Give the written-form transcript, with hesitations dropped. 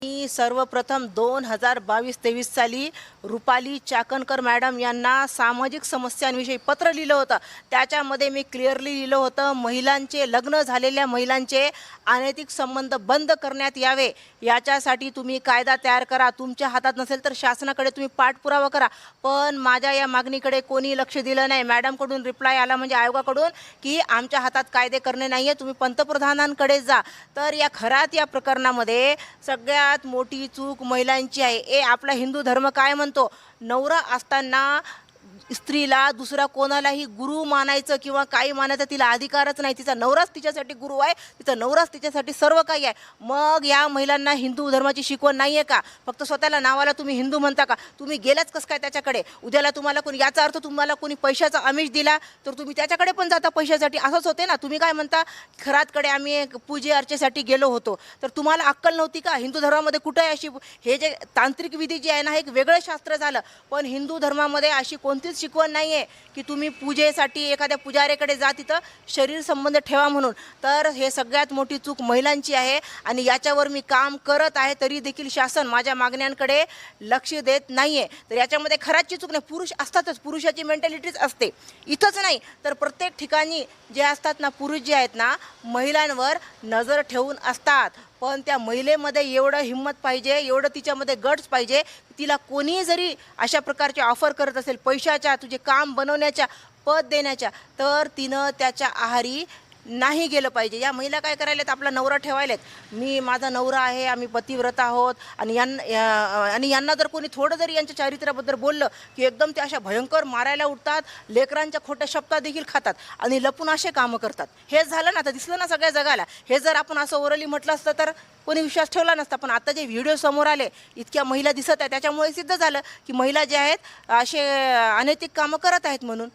मी सर्वप्रथम 2022-23 साली रुपाली चाकणकर मॅडम यांना सामाजिक समस्यांविषयी पत्र लिहिलं होतं. त्याच्यामध्ये मी क्लिअरली लिहिलं होतं, महिलांचे लग्न झालेल्या महिलांचे अनैतिक संबंध बंद करण्यात यावे. याच्यासाठी तुम्ही कायदा तयार करा. तुमच्या हातात नसेल तर शासनाकडे तुम्ही पाठपुरावा करा. पण माझ्या या मागणीकडे कोणी लक्ष दिलं नाही. मॅडमकडून रिप्लाय आला म्हणजे आयोगाकडून की आमच्या हातात कायदे करणे नाही आहे, तुम्ही पंतप्रधानांकडे जा. तर या खरात या प्रकरणामध्ये सगळ्यात मोठी चूक महिलांची आहे. आपला हिंदू धर्म काय म्हणतो, नवरा असताना स्त्रीला दुसरा कोणालाही गुरु मानायचं किंवा काही मानायचं तिला अधिकारच नाही. तिचा नवराच तिच्यासाठी गुरु आहे, तिचा नवराच तिच्यासाठी सर्व काही आहे. मग या महिलांना हिंदू धर्माची शिकवण नाही आहे का? फक्त स्वतःला नावाला तुम्ही हिंदू म्हणता का? तुम्ही गेलाच कसं काय त्याच्याकडे? उद्याला तुम्हाला कोणी, याचा अर्थ तुम्हाला कोणी पैशाचा आमिष दिला तर तुम्ही त्याच्याकडे पण जाता पैशासाठी, असंच होते ना. तुम्ही काय म्हणता, खरातकडे आम्ही पूजे अर्चेसाठी गेलो होतो, तर तुम्हाला अक्कल नव्हती का? हिंदू धर्मामध्ये कुठं आहे अशी, हे जे तांत्रिक विधी जी आहे ना, हे एक वेगळं शास्त्र झालं. पण हिंदू धर्मामध्ये अशी कोणतीच शिकवण नाही आहे की तुम्ही पूजेसाठी एखाद्या पुजाऱ्याकडे जा, तिथं शरीर संबंध ठेवा म्हणून. तर हे सगळ्यात मोठी चूक महिलांची आहे आणि याच्यावर मी काम करत आहे, तरी देखील शासन माझ्या मागण्यांकडे लक्ष देत नाही आहे. तर याच्यामध्ये खराची चूक नाही, पुरुष असतातच, पुरुषाची मेंटॅलिटीच असते. इथंच नाही तर प्रत्येक ठिकाणी जे असतात ना, पुरुष जे आहेत ना, महिलांवर नजर ठेवून असतात. पण त्या महिलेमध्ये एवढं हिंमत पाहिजे, एवढं तिच्यामध्ये गट्स पाहिजे, तिला कोणी जरी अशा प्रकारचे ऑफर करत असेल पैशाच्या, तुझे काम बनवण्याच्या, पद देण्याच्या, तर तिनं त्याच्या आहारी नाही गेलं पाहिजे. या महिला काय करायलेत, आपला नवरा ठेवायलेत. माझा नवरा आहे, आम्ही पतिव्रत आहोत आणि यांना जर कोणी थोडं जरी यांच्या चारित्र्याबद्दल बोललं की एकदम ते अशा भयंकर मारायला उठतात, लेकरांच्या खोट्या शब्दात देखील खातात आणि लपून असे कामं करतात. हेच झालं ना, आता दिसलं ना सगळ्या जगाला. हे जर आपण असं ओरली म्हटलं असतं तर कोणी विश्वास ठेवला नसता. पण आता जे व्हिडिओ समोर आले, इतक्या महिला दिसत आहेत, त्याच्यामुळे सिद्ध झालं की महिला ज्या आहेत असे अनैतिक कामं करत आहेत म्हणून.